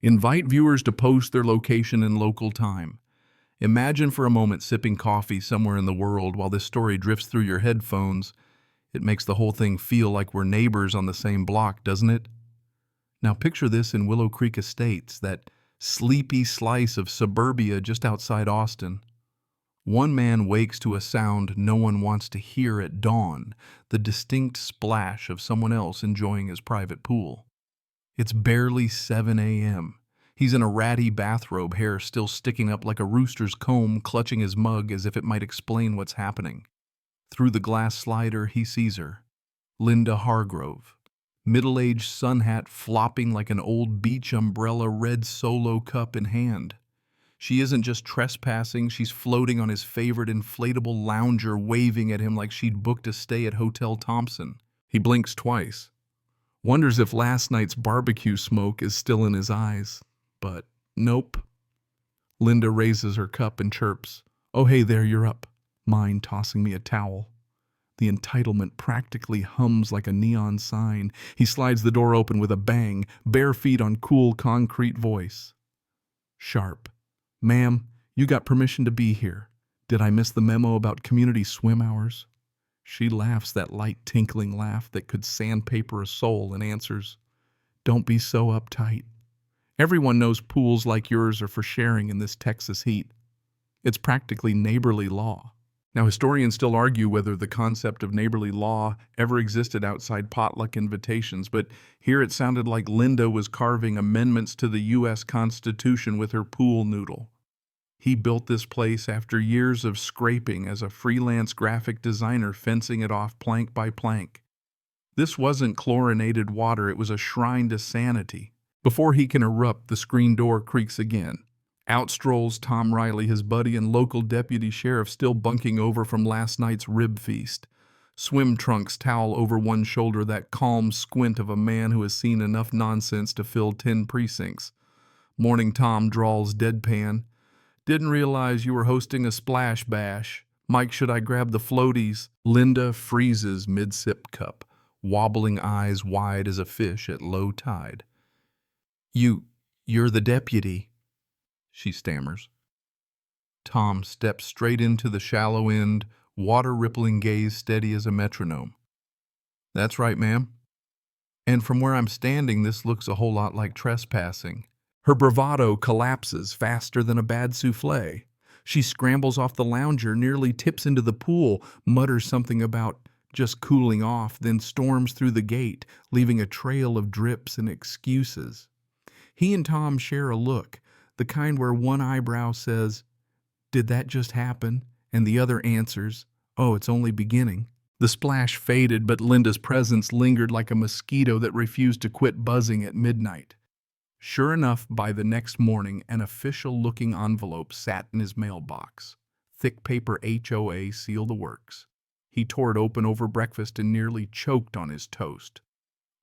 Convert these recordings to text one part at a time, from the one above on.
Invite viewers to post their location and local time. Imagine for a moment sipping coffee somewhere in the world while this story drifts through your headphones. It makes the whole thing feel like we're neighbors on the same block, doesn't it? Now picture this in Willow Creek Estates, that sleepy slice of suburbia just outside Austin. One man wakes to a sound no one wants to hear at dawn, the distinct splash of someone else enjoying his private pool. It's barely 7 a.m. He's in a ratty bathrobe, hair still sticking up like a rooster's comb, clutching his mug as if it might explain what's happening. Through the glass slider, he sees her, Linda Hargrove, middle-aged sun hat flopping like an old beach umbrella, red Solo cup in hand. She isn't just trespassing, she's floating on his favorite inflatable lounger, waving at him like she'd booked a stay at Hotel Thompson. He blinks twice, wonders if last night's barbecue smoke is still in his eyes. But nope. Linda raises her cup and chirps, "Oh, hey there, you're up," mine tossing me a towel. The entitlement practically hums like a neon sign. He slides the door open with a bang, bare feet on cool concrete voice. Sharp. "Ma'am, you got permission to be here. Did I miss the memo about community swim hours?" She laughs that light tinkling laugh that could sandpaper a soul and answers, "Don't be so uptight. Everyone knows pools like yours are for sharing in this Texas heat. It's practically neighborly law." Now, historians still argue whether the concept of neighborly law ever existed outside potluck invitations, but here it sounded like Linda was carving amendments to the U.S. Constitution with her pool noodle. He built this place after years of scraping as a freelance graphic designer, fencing it off plank by plank. This wasn't chlorinated water, it was a shrine to sanity. Before he can erupt, the screen door creaks again. Out strolls Tom Riley, his buddy and local deputy sheriff, still bunking over from last night's rib feast. Swim trunks towel over one shoulder, that calm squint of a man who has seen enough nonsense to fill 10 precincts. Morning Tom drawls deadpan, "Didn't realize you were hosting a splash bash. Mike, should I grab the floaties?" Linda freezes mid-sip cup, wobbling eyes wide as a fish at low tide. You're the deputy," she stammers. Tom steps straight into the shallow end, water-rippling gaze steady as a metronome. "That's right, ma'am. And from where I'm standing, this looks a whole lot like trespassing." Her bravado collapses faster than a bad souffle. She scrambles off the lounger, nearly tips into the pool, mutters something about just cooling off, then storms through the gate, leaving a trail of drips and excuses. He and Tom share a look, the kind where one eyebrow says, "Did that just happen?" and the other answers, "Oh, it's only beginning." The splash faded, but Linda's presence lingered like a mosquito that refused to quit buzzing at midnight. Sure enough, by the next morning, an official-looking envelope sat in his mailbox. Thick paper HOA seal the works. He tore it open over breakfast and nearly choked on his toast.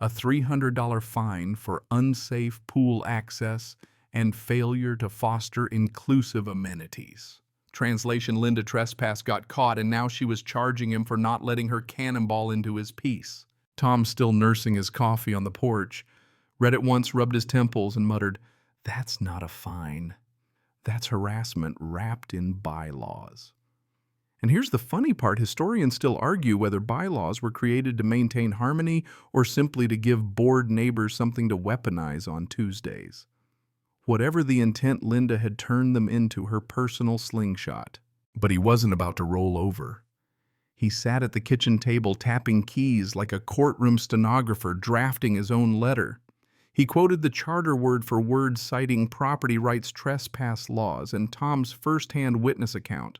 A $300 fine for unsafe pool access and failure to foster inclusive amenities. Translation: Linda Trespass got caught, and now she was charging him for not letting her cannonball into his piece. Tom, still nursing his coffee on the porch, read it once, rubbed his temples, and muttered, "That's not a fine. That's harassment wrapped in bylaws." And here's the funny part: historians still argue whether bylaws were created to maintain harmony or simply to give bored neighbors something to weaponize on Tuesdays. Whatever the intent, Linda had turned them into her personal slingshot. But he wasn't about to roll over. He sat at the kitchen table tapping keys like a courtroom stenographer drafting his own letter. He quoted the charter word for word, citing property rights trespass laws and Tom's first-hand witness account.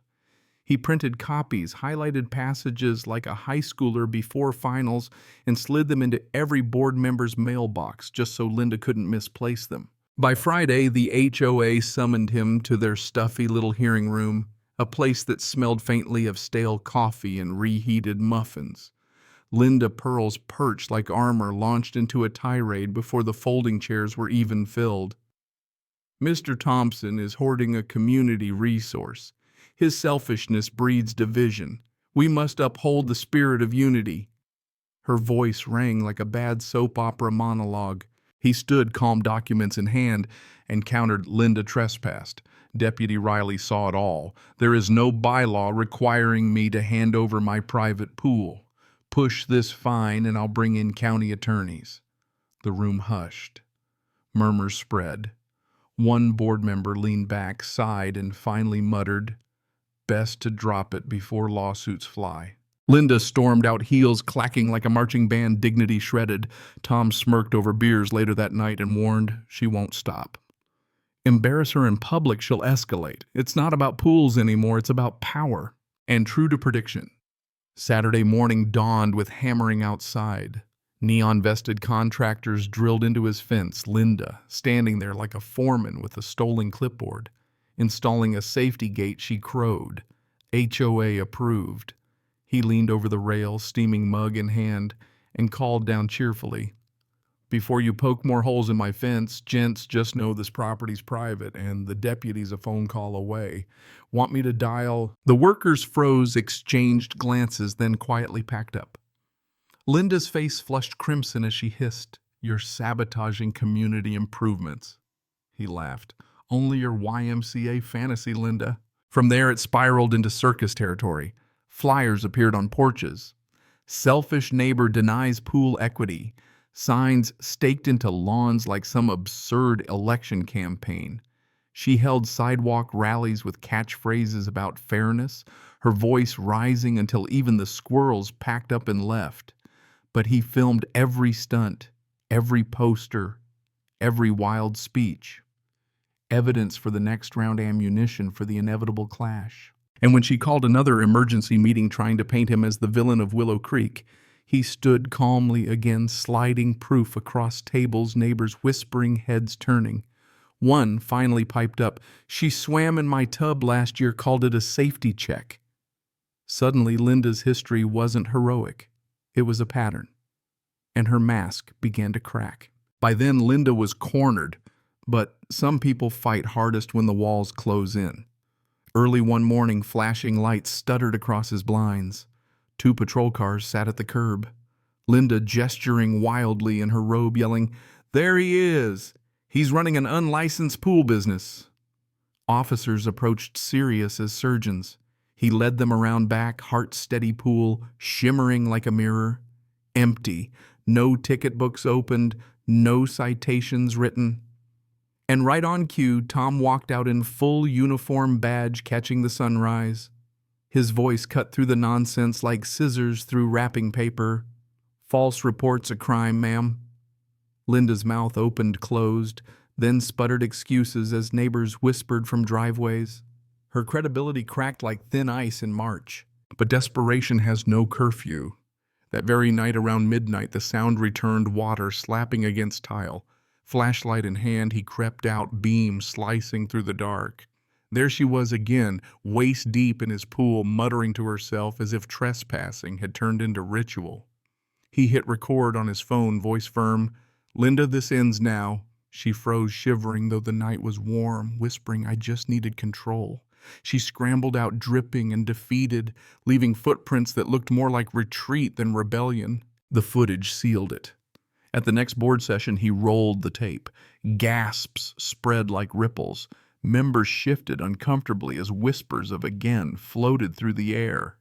He printed copies, highlighted passages like a high schooler before finals, and slid them into every board member's mailbox just so Linda couldn't misplace them. By Friday, the HOA summoned him to their stuffy little hearing room, a place that smelled faintly of stale coffee and reheated muffins. Linda Pearl's perch like armor launched into a tirade before the folding chairs were even filled. "Mr. Thompson is hoarding a community resource. His selfishness breeds division. We must uphold the spirit of unity." Her voice rang like a bad soap opera monologue. He stood, calm documents in hand, and countered, "Linda trespassed. Deputy Riley saw it all. There is no bylaw requiring me to hand over my private pool. Push this fine and I'll bring in county attorneys." The room hushed. Murmurs spread. One board member leaned back, sighed, and finally muttered, "Best to drop it before lawsuits fly." Linda stormed out, heels clacking like a marching band, dignity shredded. Tom smirked over beers later that night and warned, "She won't stop. Embarrass her in public, she'll escalate. It's not about pools anymore, it's about power." And true to prediction, Saturday morning dawned with hammering outside. Neon-vested contractors drilled into his fence, Linda standing there like a foreman with a stolen clipboard. Installing a safety gate, she crowed. HOA approved. He leaned over the rail, steaming mug in hand, and called down cheerfully, "Before you poke more holes in my fence, gents, just know this property's private and the deputy's a phone call away. Want me to dial?" The workers froze, exchanged glances, then quietly packed up. Linda's face flushed crimson as she hissed, "You're sabotaging community improvements." He laughed. "Only your YMCA fantasy, Linda." From there it spiraled into circus territory. Flyers appeared on porches. "Selfish neighbor denies pool equity." Signs staked into lawns like some absurd election campaign. She held sidewalk rallies with catchphrases about fairness, her voice rising until even the squirrels packed up and left. But he filmed every stunt, every poster, every wild speech. Evidence for the next round, ammunition for the inevitable clash. And when she called another emergency meeting trying to paint him as the villain of Willow Creek, he stood calmly again, sliding proof across tables, neighbors whispering, heads turning. One finally piped up, "She swam in my tub last year, called it a safety check." Suddenly, Linda's history wasn't heroic. It was a pattern. And her mask began to crack. By then, Linda was cornered, but some people fight hardest when the walls close in. Early one morning, flashing lights stuttered across his blinds. 2 patrol cars sat at the curb. Linda gesturing wildly in her robe, yelling, "There he is! He's running an unlicensed pool business." Officers approached serious as surgeons. He led them around back, heart-steady pool, shimmering like a mirror. Empty. No ticket books opened, no citations written. And right on cue, Tom walked out in full uniform badge, catching the sunrise. His voice cut through the nonsense like scissors through wrapping paper. "False report's a crime, ma'am." Linda's mouth opened, closed, then sputtered excuses as neighbors whispered from driveways. Her credibility cracked like thin ice in March. But desperation has no curfew. That very night around midnight, the sound returned, water slapping against tile. Flashlight in hand, he crept out, beam slicing through the dark. There she was again, waist deep in his pool, muttering to herself as if trespassing had turned into ritual. He hit record on his phone, voice firm, "Linda, this ends now." She froze, shivering, though the night was warm, whispering, "I just needed control." She scrambled out, dripping and defeated, leaving footprints that looked more like retreat than rebellion. The footage sealed it. At the next board session, he rolled the tape. Gasps spread like ripples. Members shifted uncomfortably as whispers of "again" floated through the air.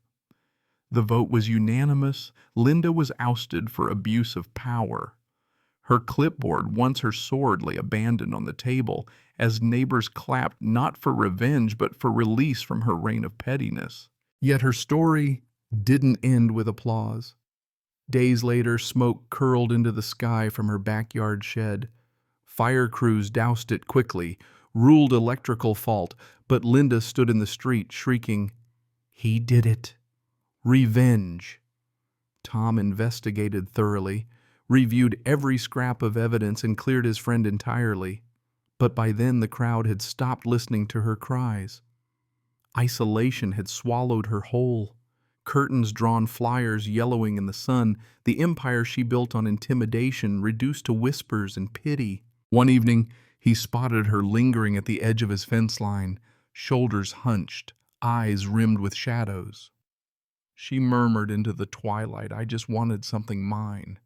The vote was unanimous. Linda was ousted for abuse of power. Her clipboard, once her sword, lay abandoned on the table as neighbors clapped not for revenge but for release from her reign of pettiness. Yet her story didn't end with applause. Days later, smoke curled into the sky from her backyard shed. Fire crews doused it quickly, ruled electrical fault, but Linda stood in the street shrieking, "He did it! Revenge!" Tom investigated thoroughly, reviewed every scrap of evidence, and cleared his friend entirely. But by then the crowd had stopped listening to her cries. Isolation had swallowed her whole. Curtains drawn, flyers yellowing in the sun, the empire she built on intimidation reduced to whispers and pity. One evening, he spotted her lingering at the edge of his fence line, shoulders hunched, eyes rimmed with shadows. She murmured into the twilight, "I just wanted something mine."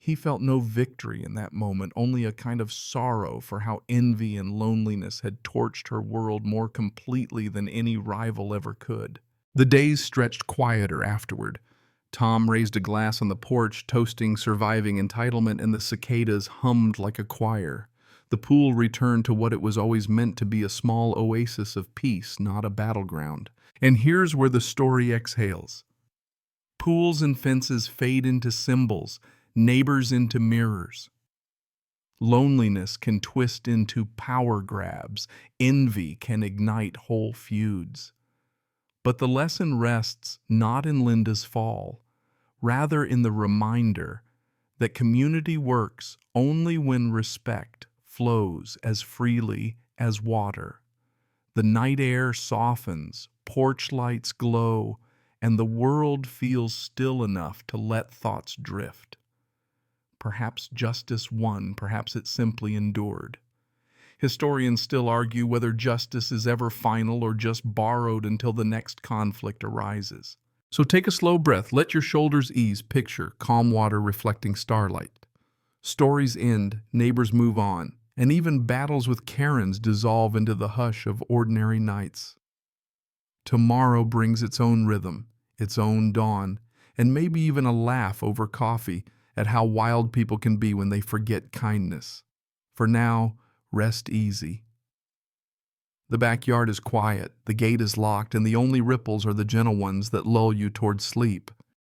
He felt no victory in that moment, only a kind of sorrow for how envy and loneliness had torched her world more completely than any rival ever could. The days stretched quieter afterward. Tom raised a glass on the porch, toasting surviving entitlement, and the cicadas hummed like a choir. The pool returned to what it was always meant to be, a small oasis of peace, not a battleground. And here's where the story exhales. Pools and fences fade into symbols, neighbors into mirrors. Loneliness can twist into power grabs. Envy can ignite whole feuds. But the lesson rests not in Linda's fall, rather in the reminder that community works only when respect flows as freely as water. The night air softens, porch lights glow, and the world feels still enough to let thoughts drift. Perhaps justice won, perhaps it simply endured. Historians still argue whether justice is ever final or just borrowed until the next conflict arises. So take a slow breath, let your shoulders ease, picture calm water reflecting starlight. Stories end, neighbors move on, and even battles with Karens dissolve into the hush of ordinary nights. Tomorrow brings its own rhythm, its own dawn, and maybe even a laugh over coffee at how wild people can be when they forget kindness. For now, rest easy. The backyard is quiet, the gate is locked, and the only ripples are the gentle ones that lull you toward sleep.